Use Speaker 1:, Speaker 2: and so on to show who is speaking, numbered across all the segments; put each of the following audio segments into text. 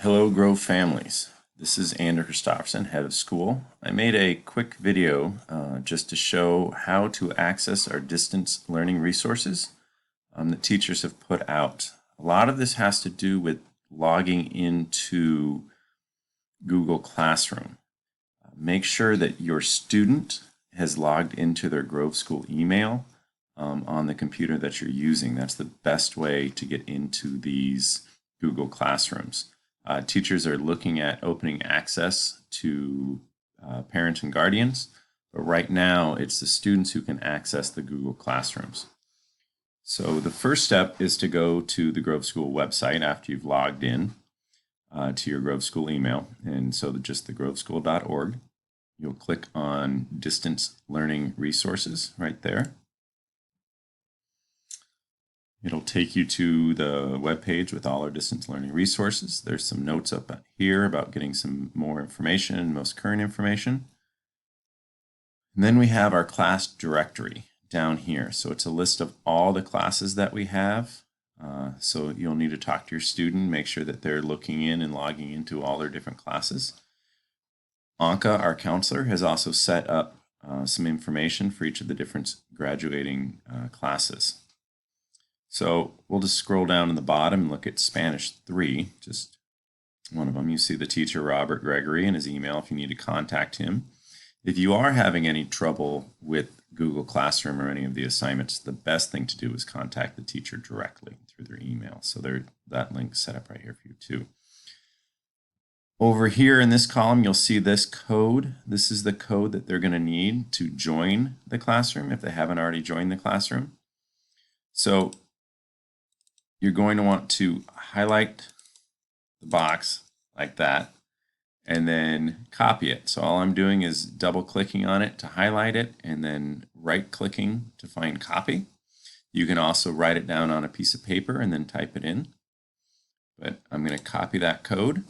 Speaker 1: Hello Grove families. This is Andrew Christofferson, head of school. I made a quick video just to show how to access our distance learning resources that teachers have put out. A lot of this has to do with logging into Google Classroom. Make sure that your student has logged into their Grove School email on the computer that you're using. That's the best way to get into these Google Classrooms. Teachers are looking at opening access to parents and guardians, but right now it's the students who can access the Google Classrooms. So the first step is to go to the Grove School website after you've logged in to your Grove School email, and so just the groveschool.org. You'll click on Distance Learning Resources right there. It'll take you to the web page with all our distance learning resources. There's some notes up here about getting some more information, most current information. And then we have our class directory down here. So it's a list of all the classes that we have. So you'll need to talk to your student, make sure that they're looking in and logging into all their different classes. Anka, our counselor, has also set up some information for each of the different graduating classes. So we'll just scroll down to the bottom and look at Spanish 3, just one of them. You see the teacher, Robert Gregory, and his email if you need to contact him. If you are having any trouble with Google Classroom or any of the assignments, the best thing to do is contact the teacher directly through their email. So that link's set up right here for you too. Over here in this column, you'll see this code. This is the code that they're going to need to join the classroom if they haven't already joined the classroom. So you're going to want to highlight the box like that and then copy it. So all I'm doing is double clicking on it to highlight it and then right clicking to find copy. You can also write it down on a piece of paper and then type it in. But I'm going to copy that code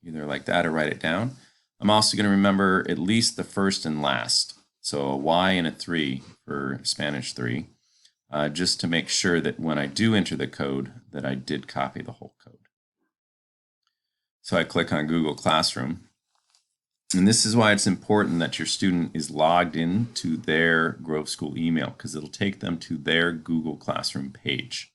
Speaker 1: either like that or write it down. I'm also going to remember at least the first and last. So a Y and a 3 for Spanish 3. Just to make sure that when I do enter the code that I did copy the whole code. So I click on Google Classroom, and this is why it's important that your student is logged in to their Grove School email, because it'll take them to their Google Classroom page.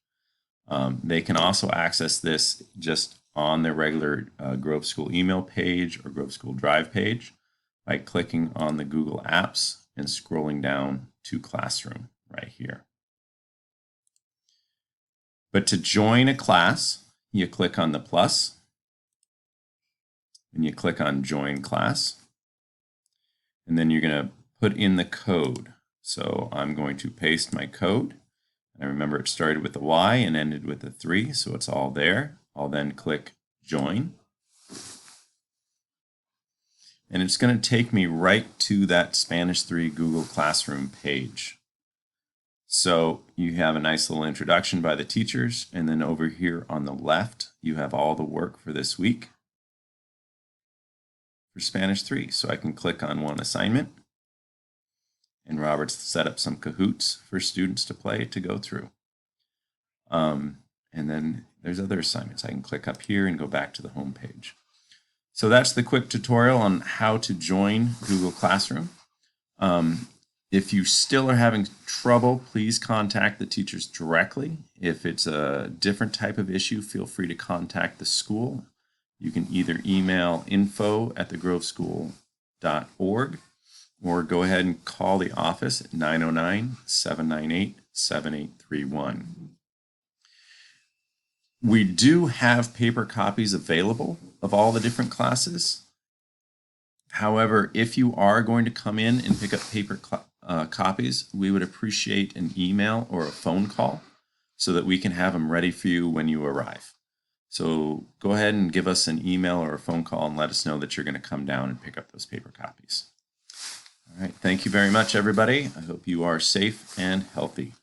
Speaker 1: They can also access this just on their regular Grove School email page or Grove School Drive page by clicking on the Google Apps and scrolling down to Classroom right here. But to join a class, you click on the plus and you click on Join Class. And then you're going to put in the code. So I'm going to paste my code. And remember it started with a Y and ended with a 3, so it's all there. I'll then click Join. And it's going to take me right to that Spanish 3 Google Classroom page. So you have a nice little introduction by the teachers, and then over here on the left, you have all the work for this week for Spanish 3. So I can click on one assignment, and Robert's set up some Kahoots for students to play to go through. And then there's other assignments. I can click up here and go back to the home page. So that's the quick tutorial on how to join Google Classroom. If you still are having trouble, please contact the teachers directly. If it's a different type of issue, feel free to contact the school. You can either email info@groveschool.org or go ahead and call the office at 909-798-7831. We do have paper copies available of all the different classes. However, if you are going to come in and pick up paper copies, we would appreciate an email or a phone call so that we can have them ready for you when you arrive. So go ahead and give us an email or a phone call and let us know that you're going to come down and pick up those paper copies. All right, thank you very much, everybody. I hope you are safe and healthy.